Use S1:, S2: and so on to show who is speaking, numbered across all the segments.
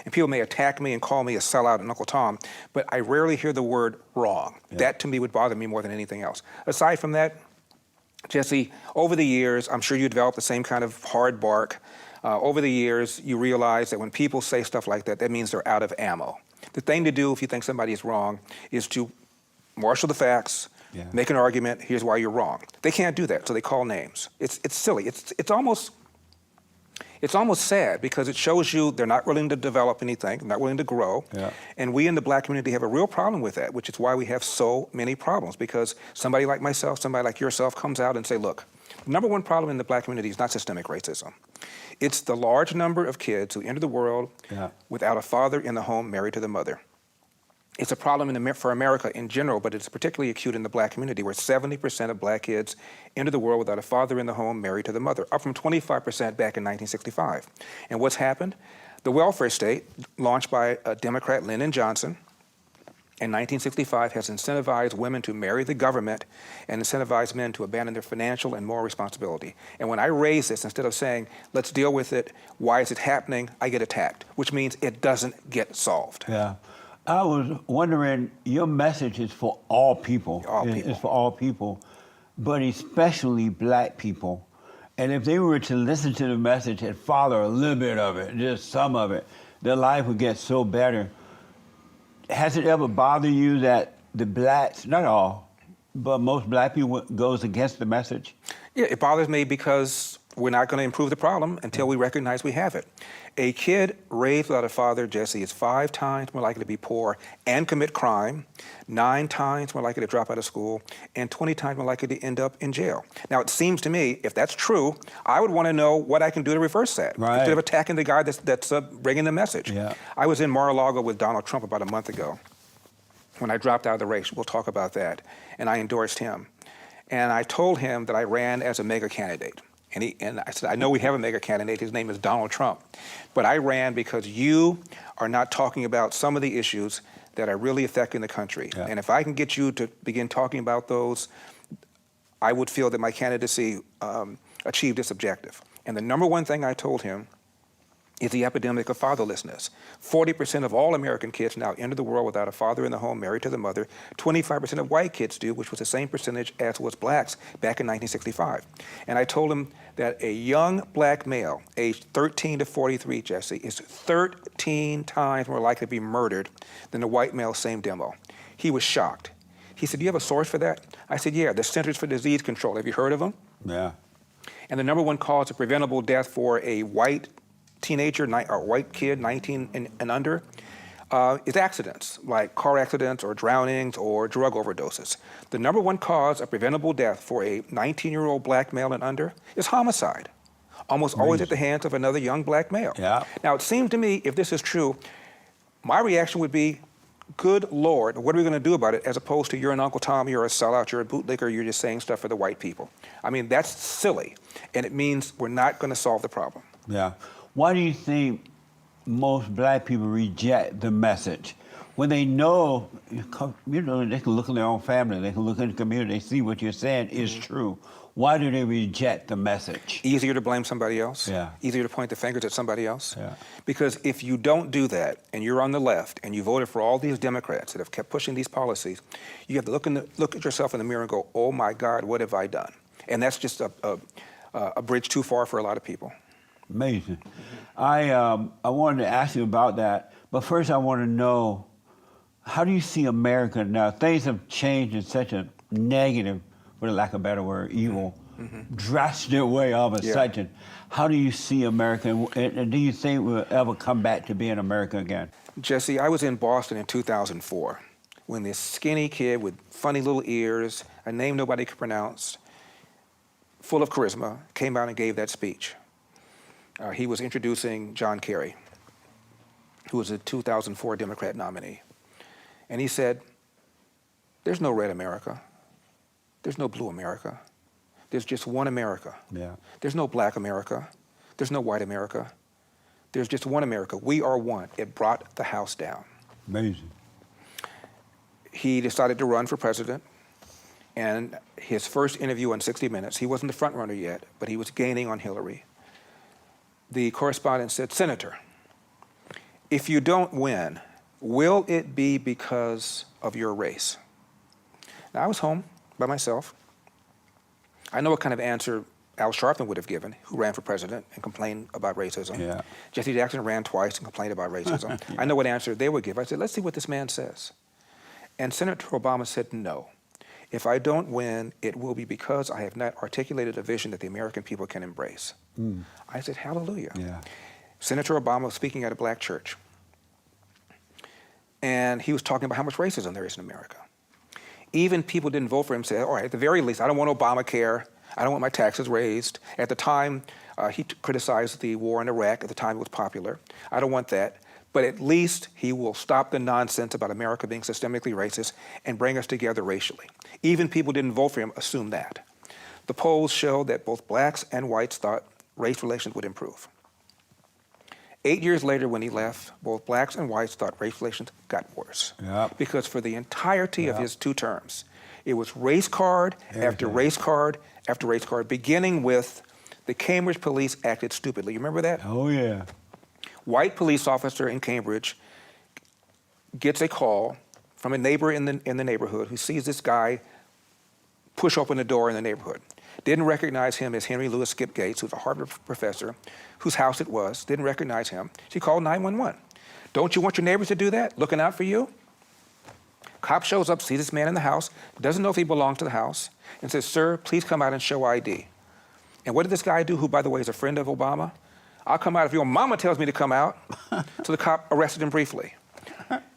S1: And people may attack me and call me a sellout and Uncle Tom, but I rarely hear the word wrong. Yeah. That to me would bother me more than anything else. Aside from that, Jesse, over the years, I'm sure you developed the same kind of hard bark. Over the years, you realize that when people say stuff like that, that means they're out of ammo. The thing to do if you think somebody is wrong is to marshal the facts, make an argument, here's why you're wrong. They can't do that, so they call names. It's silly. It's almost sad because it shows you they're not willing to develop anything, not willing to grow. Yeah. And we in the black community have a real problem with that, which is why we have so many problems, because somebody like myself, somebody like yourself comes out and say, look, the number one problem in the black community is not systemic racism. It's the large number of kids who enter the world without a father in the home married to the mother. It's a problem for America in general, but it's particularly acute in the black community, where 70% of black kids enter the world without a father in the home married to the mother, up from 25% back in 1965. And what's happened? The welfare state, launched by Democrat Lyndon Johnson in 1965, has incentivized women to marry the government and incentivized men to abandon their financial and moral responsibility. And when I raise this, instead of saying, let's deal with it, why is it happening, I get attacked, which means it doesn't get solved.
S2: Yeah. I was wondering, your message is for all people. It's for all people, but especially black people. And if they were to listen to the message and follow a little bit of it, just some of it, their life would get so better. Has it ever bothered you that the blacks, not all, but most black people goes against the message?
S1: Yeah, it bothers me because we're not going to improve the problem until we recognize we have it. A kid raised without a father, Jesse, is 5 times more likely to be poor and commit crime, 9 times more likely to drop out of school, and 20 times more likely to end up in jail. Now, it seems to me, if that's true, I would want to know what I can do to reverse that, instead of attacking the guy that's bringing the message. Yeah. I was in Mar-a-Lago with Donald Trump about a month ago when I dropped out of the race. We'll talk about that. And I endorsed him. And I told him that I ran as a mega candidate. And I said, I know we have a mega candidate, his name is Donald Trump, but I ran because you are not talking about some of the issues that are really affecting the country. Yeah. And if I can get you to begin talking about those, I would feel that my candidacy achieved its objective. And the number one thing I told him is the epidemic of fatherlessness. 40% of all American kids now enter the world without a father in the home married to the mother. 25% of white kids do, which was the same percentage as was blacks back in 1965. And I told him that a young black male, aged 13 to 43, Jesse, is 13 times more likely to be murdered than a white male, same demo. He was shocked. He said, do you have a source for that? I said, yeah, the Centers for Disease Control. Have you heard of them?
S2: Yeah.
S1: And the number one cause of preventable death for a white teenager or white kid, 19 and under, is accidents, like car accidents or drownings or drug overdoses. The number one cause of preventable death for a 19-year-old black male and under is homicide, almost always at the hands of another young black male. Yeah. Now, it seems to me, if this is true, my reaction would be, good Lord, what are we going to do about it, as opposed to you're an Uncle Tom, you're a sellout, you're a bootlicker, you're just saying stuff for the white people. I mean, that's silly, and it means we're not going to solve the problem.
S2: Yeah. Why do you think most black people reject the message? When they know, they can look in their own family, they can look in the community, they see what you're saying is true. Why do they reject the message?
S1: Easier to blame somebody else. Yeah. Easier to point the fingers at somebody else. Yeah. Because if you don't do that, and you're on the left, and you voted for all these Democrats that have kept pushing these policies, you have to look at yourself in the mirror and go, oh my God, what have I done? And that's just a bridge too far for a lot of people.
S2: Amazing. I wanted to ask you about that, but first I want to know, how do you see America now? Things have changed in such a negative, for lack of a better word, evil, drastic way all of a sudden. How do you see America, and do you think we'll ever come back to being America again?
S1: Jesse, I was in Boston in 2004 when this skinny kid with funny little ears, a name nobody could pronounce, full of charisma, came out and gave that speech. He was introducing John Kerry, who was a 2004 Democrat nominee. And he said, there's no red America. There's no blue America. There's just one America. Yeah. There's no black America. There's no white America. There's just one America. We are one. It brought the house down.
S2: Amazing.
S1: He decided to run for president. And his first interview on 60 Minutes, he wasn't the front runner yet, but he was gaining on Hillary. The correspondent said, Senator, if you don't win, will it be because of your race? Now, I was home by myself. I know what kind of answer Al Sharpton would have given, who ran for president and complained about racism.
S2: Yeah.
S1: Jesse Jackson ran twice and complained about racism.
S2: Yeah.
S1: I know what answer they would give. I said, let's see what this man says. And Senator Obama said, no. If I don't win, it will be because I have not articulated a vision that the American people can embrace. I said, hallelujah.
S2: Yeah.
S1: Senator Obama was speaking at a black church. And he was talking about how much racism there is in America. Even people didn't vote for him said, all right, at the very least, I don't want Obamacare. I don't want my taxes raised. At the time, he criticized the war in Iraq. At the time, it was popular. I don't want that. But at least he will stop the nonsense about America being systemically racist and bring us together racially. Even people who didn't vote for him assumed that. The polls show that both blacks and whites thought race relations would improve. 8 years later, when he left, both blacks and whites thought race relations got worse.
S2: Yep.
S1: Because for the entirety of his 2 terms, it was race card after race card after race card, beginning with the Cambridge police acted stupidly. You remember that?
S2: Oh, yeah.
S1: White police officer in Cambridge gets a call from a neighbor in the neighborhood who sees this guy push open a door in the neighborhood. Didn't recognize him as Henry Louis Skip Gates, who's a Harvard professor, whose house it was. Didn't recognize him. She called 911. Don't you want your neighbors to do that? Looking out for you? Cop shows up, sees this man in the house, doesn't know if he belongs to the house, and says, sir, please come out and show ID. And what did this guy do, who, by the way, is a friend of Obama? I'll come out if your mama tells me to come out. So the cop arrested him briefly.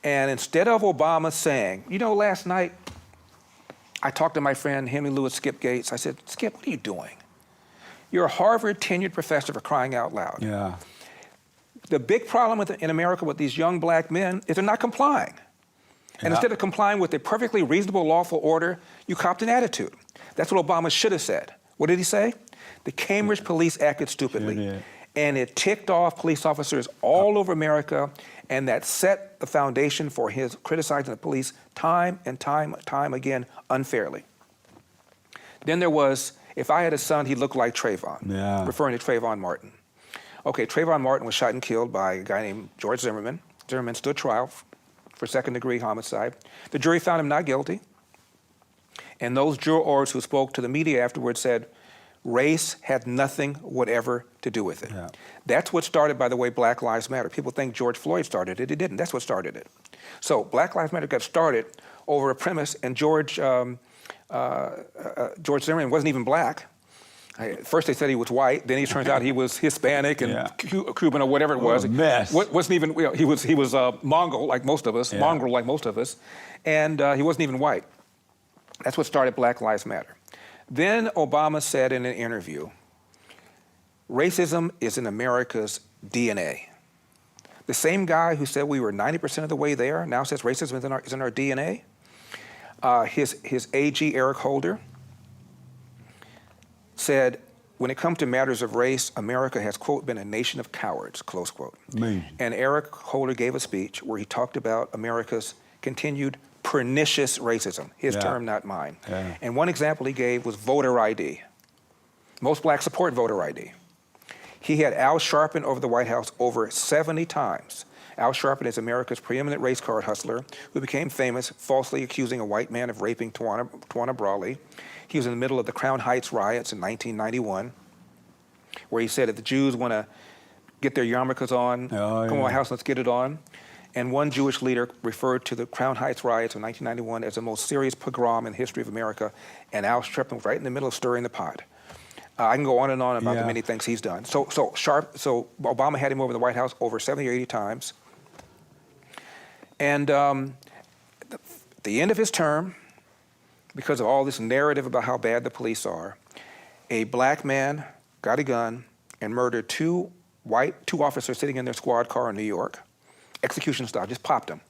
S1: And instead of Obama saying, you know, last night I talked to my friend Henry Louis Skip Gates. I said, Skip, what are you doing? You're a Harvard tenured professor, for crying out loud.
S2: Yeah.
S1: The big problem in America with these young black men is they're not complying. And instead of complying with a perfectly reasonable, lawful order, you copped an attitude. That's what Obama should have said. What did he say? The Cambridge police acted stupidly.
S2: Sure.
S1: And it ticked off police officers all over America, and that set the foundation for his criticizing the police time and time again unfairly. Then there was, if I had a son, he looked like Trayvon, referring to Trayvon Martin. Okay, Trayvon Martin was shot and killed by a guy named George Zimmerman. Zimmerman stood trial for second-degree homicide. The jury found him not guilty. And those jurors who spoke to the media afterwards said, race had nothing whatever to do with it. Yeah. That's what started, by the way, Black Lives Matter. People think George Floyd started it. It didn't. That's what started it. So Black Lives Matter got started over a premise, and George Zimmerman wasn't even black. First they said he was white, then he turns out he was Hispanic and Cuban or whatever it was.
S2: A mess.
S1: Wasn't even, you know, he was Mongol like most of us, mongrel like most of us, and he wasn't even white. That's what started Black Lives Matter. Then Obama said in an interview, racism is in America's DNA. The same guy who said we were 90% of the way there now says racism is in our DNA. His AG, Eric Holder, said, when it comes to matters of race, America has, quote, been a nation of cowards, close quote.
S2: Amazing.
S1: And Eric Holder gave a speech where he talked about America's continued pernicious racism, his term, not mine. Yeah. And one example he gave was voter ID. Most blacks support voter ID. He had Al Sharpton over the White House over 70 times. Al Sharpton is America's preeminent race card hustler who became famous falsely accusing a white man of raping Tawana Brawley. He was in the middle of the Crown Heights riots in 1991, where he said, if the Jews want to get their yarmulkes on, come to my house, let's get it on. And one Jewish leader referred to the Crown Heights riots of 1991 as the most serious pogrom in the history of America, and Al Sharpton was right in the middle of stirring the pot. I can go on and on about the many things he's done. So Obama had him over the White House over 70 or 80 times. And at the end of his term, because of all this narrative about how bad the police are, a black man got a gun and murdered two officers sitting in their squad car in New York, execution style, just popped them.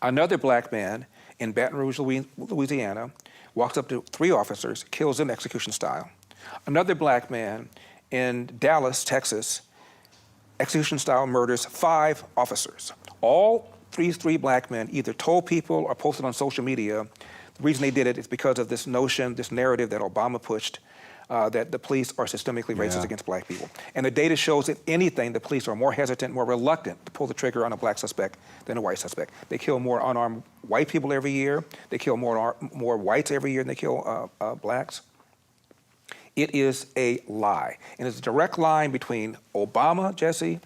S1: Another black man in Baton Rouge, Louisiana, walks up to 3 officers, kills them execution style. Another black man in Dallas, Texas, execution style murders 5 officers. All these 3 black men either told people or posted on social media. The reason they did it is because of this notion, this narrative that Obama pushed that the police are systemically racist
S2: Yeah.
S1: against black people. And the data shows that anything, the police are more hesitant, more reluctant to pull the trigger on a black suspect than a white suspect. They kill more unarmed white people every year. They kill more whites every year than they kill blacks. It is a lie. And it's a direct line between Obama, Jesse,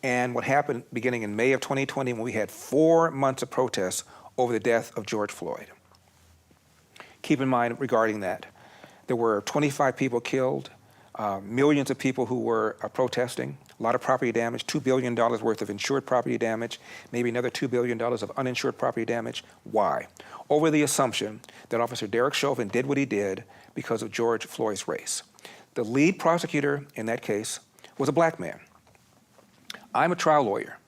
S1: and what happened beginning in May of 2020 when we had 4 months of protests over the death of George Floyd. Keep in mind regarding that, there were 25 people killed, millions of people who were protesting, a lot of property damage, $2 billion worth of insured property damage, maybe another $2 billion of uninsured property damage. Why? Over the assumption that Officer Derek Chauvin did what he did because of George Floyd's race. The lead prosecutor in that case was a black man. I'm a trial lawyer,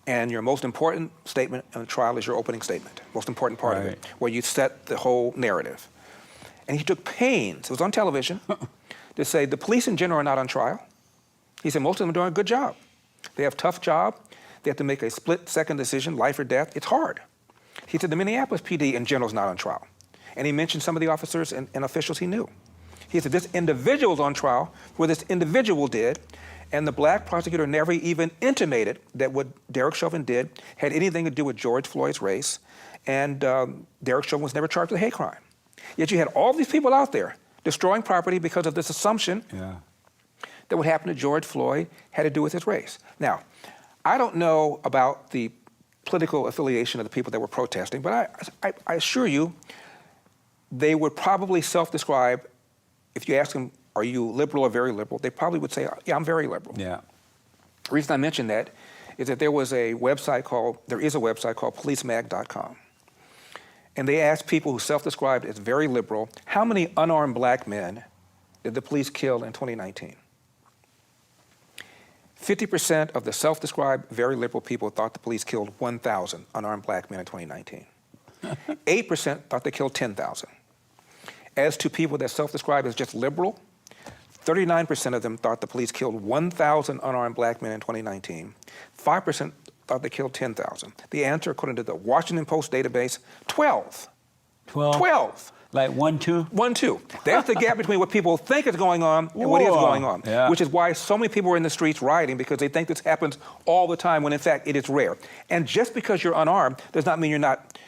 S1: and your most important statement in a trial is your opening statement, most important part of it, where you set the whole narrative. And he took pains, it was on television, to say the police in general are not on trial. He said most of them are doing a good job. They have a tough job. They have to make a split-second decision, life or death. It's hard. He said the Minneapolis PD in general is not on trial. And he mentioned some of the officers and officials he knew. He said this individual's on trial for what this individual did, and the black prosecutor never even intimated that what Derek Chauvin did had anything to do with George Floyd's race, and Derek Chauvin was never charged with a hate crime. Yet you had all these people out there destroying property because of this assumption that what happened to George Floyd had to do with his race. Now, I don't know about the political affiliation of the people that were protesting, but I assure you, they would probably self-describe, if you ask them, are you liberal or very liberal? They probably would say, yeah, I'm very liberal.
S2: Yeah.
S1: The reason I mention that is that there is a website called policemag.com. And they asked people who self-described as very liberal, how many unarmed black men did the police kill in 2019? 50% of the self-described very liberal people thought the police killed 1,000 unarmed black men in 2019. 8% thought they killed 10,000. As to people that self-describe as just liberal, 39% of them thought the police killed 1,000 unarmed black men in 2019. 5% thought they killed 10,000. The answer, according to the Washington Post database, 12.
S2: 12?
S1: 12.
S2: Like 1, 2?
S1: 1, 2. That's the gap between what people think is going on and what is going on, which is why so many people are in the streets rioting, because they think this happens all the time when in fact it is rare. And just because you're unarmed does not mean you're not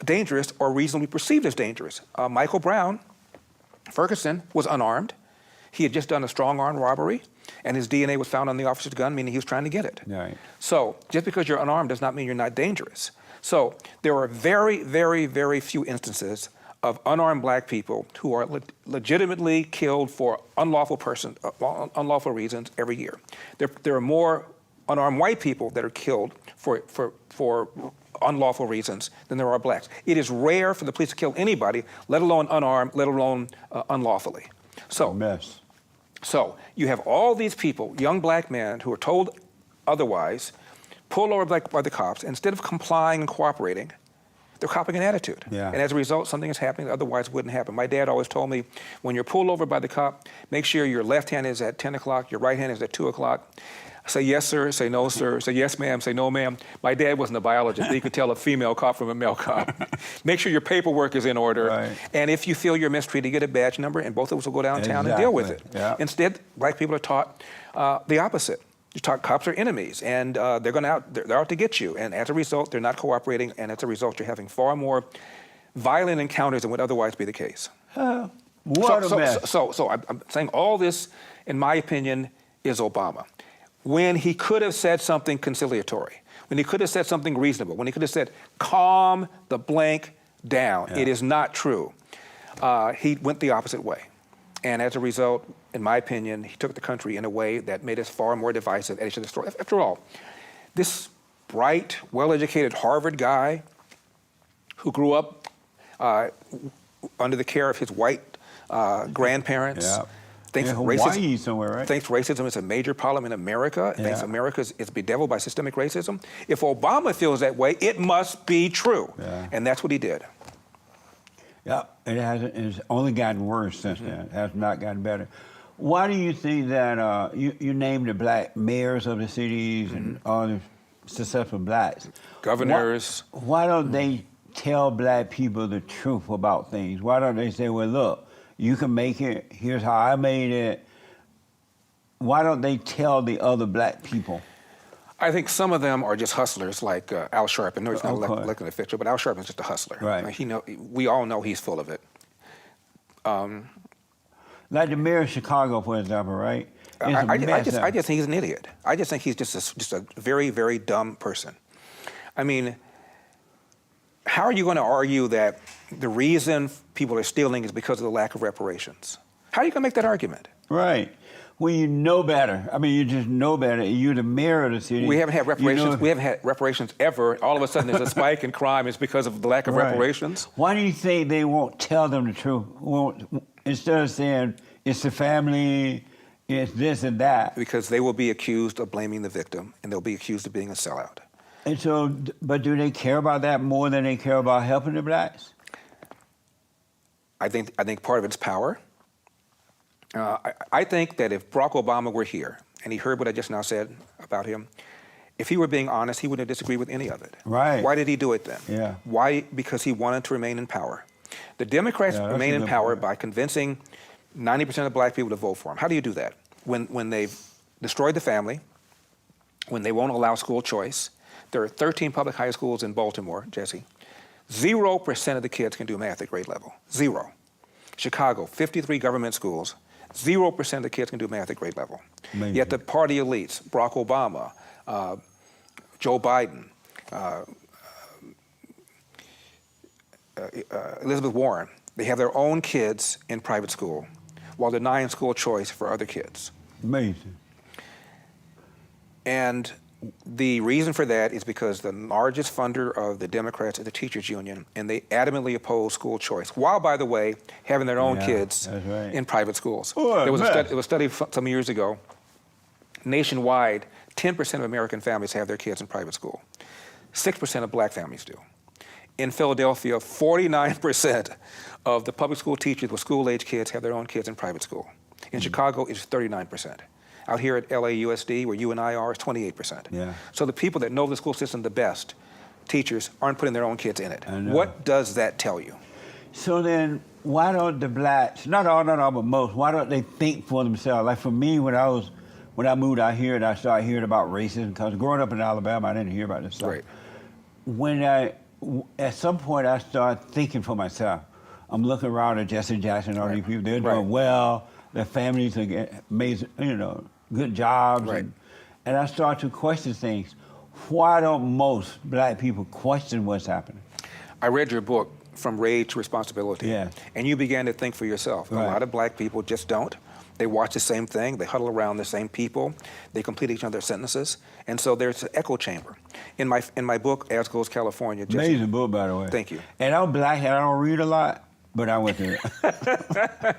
S1: dangerous or reasonably perceived as dangerous. Michael Brown, Ferguson, was unarmed. He had just done a strong arm robbery, and his DNA was found on the officer's gun, meaning he was trying to get it.
S2: Right.
S1: So just because you're unarmed does not mean you're not dangerous. So there are very, very, very few instances of unarmed black people who are legitimately killed for unlawful reasons every year. There are more unarmed white people that are killed for unlawful reasons than there are blacks. It is rare for the police to kill anybody, let alone unarmed, let alone unlawfully. So you have all these people, young black men, who are told otherwise, pulled over by the cops. Instead of complying and cooperating, they're copying an attitude.
S2: Yeah.
S1: And as a result, something is happening that otherwise wouldn't happen. My dad always told me, when you're pulled over by the cop, make sure your left hand is at 10 o'clock, your right hand is at 2 o'clock. Say yes, sir, say no, sir, say yes, ma'am, say no, ma'am. My dad wasn't a biologist, but he could tell a female cop from a male cop. Make sure your paperwork is in order.
S2: Right.
S1: And if you feel you're mistreated, get a badge number, and both of us will go downtown and deal with it.
S2: Yeah.
S1: Instead, black people are taught the opposite. You're taught cops are enemies, and they're out to get you. And as a result, they're not cooperating, and as a result, you're having far more violent encounters than would otherwise be the case.
S2: What a mess.
S1: So I'm saying all this, in my opinion, is Obama. When he could have said something conciliatory, when he could have said something reasonable, when he could have said, calm the blank down. Yeah. It is not true. He went the opposite way. And as a result, in my opinion, he took the country in a way that made us far more divisive at each other's throat. After all, this bright, well-educated Harvard guy who grew up under the care of his white grandparents, thinks
S2: Hawaii somewhere, right?
S1: Thinks racism is a major problem in America. Thinks America is bedeviled by systemic racism. If Obama feels that way, it must be true. Yeah. And that's what he did.
S2: Yeah, it's only gotten worse since then. It has not gotten better. Why do you think that you named the black mayors of the cities and all the successful blacks?
S1: Governors.
S2: Why don't they tell black people the truth about things? Why don't they say, well, look, You can make it. Here's how I made it. Why don't they tell the other black people?
S1: I think some of them are just hustlers, like Al Sharpton. No, he's not elected official, but Al Sharpton's just a hustler.
S2: Right.
S1: We all know he's full of it.
S2: Like the mayor of Chicago, for example, right?
S1: I just think he's an idiot. I just think he's just a very, very dumb person. I mean, how are you going to argue that the reason people are stealing is because of the lack of reparations? How are you going to make that argument?
S2: Right. When you know better. I mean, you just know better. You're the mayor of the city.
S1: We haven't had reparations. We haven't had reparations ever. All of a sudden, there's a spike in crime. It's because of the lack of reparations.
S2: Why do you think they won't tell them the truth? Instead of saying it's the family, it's this and that.
S1: Because they will be accused of blaming the victim, and they'll be accused of being a sellout.
S2: And so, but do they care about that more than they care about helping the blacks?
S1: I think part of it's power. I think that if Barack Obama were here and he heard what I just now said about him, if he were being honest, he wouldn't have disagreed with any of it.
S2: Right.
S1: Why did he do it then?
S2: Yeah.
S1: Why? Because he wanted to remain in power. The Democrats remain in power by convincing 90% of black people to vote for him. How do you do that? When they've destroyed the family, when they won't allow school choice. There are 13 public high schools in Baltimore, Jesse. 0% of the kids can do math at grade level. 0. Chicago, 53 government schools. 0% of the kids can do math at grade level.
S2: Amazing.
S1: Yet the party elites, Barack Obama, Joe Biden, Elizabeth Warren, they have their own kids in private school while denying school choice for other kids.
S2: Amazing.
S1: And the reason for that is because the largest funder of the Democrats is the teachers union, and they adamantly oppose school choice, while, by the way, having their own kids in private schools. There was a study some years ago. Nationwide, 10% of American families have their kids in private school. 6% of black families do. In Philadelphia, 49% of the public school teachers with school-age kids have their own kids in private school. In Chicago, it's 39%. Out here at LAUSD, where you and I are, it's 28%.
S2: Yeah.
S1: So the people that know the school system the best, teachers, aren't putting their own kids in it. What does that tell you?
S2: So then, why don't the blacks, not all, but most, why don't they think for themselves? Like for me, when I moved out here and I started hearing about racism, because growing up in Alabama, I didn't hear about this stuff.
S1: Right.
S2: At some point, I started thinking for myself. I'm looking around at Jesse Jackson, all these people, they're doing well, their families are amazing, good jobs.
S1: Right.
S2: And I start to question things. Why don't most black people question what's happening?
S1: I read your book, From Rage to Responsibility.
S2: Yeah.
S1: And you began to think for yourself.
S2: Right.
S1: A lot of black people just don't. They watch the same thing. They huddle around the same people. They complete each other's sentences. And so there's an echo chamber. In my book, As Goes California. Jesse,
S2: amazing book, by the way.
S1: Thank you.
S2: And I'm black and I don't read a lot, but I went through it.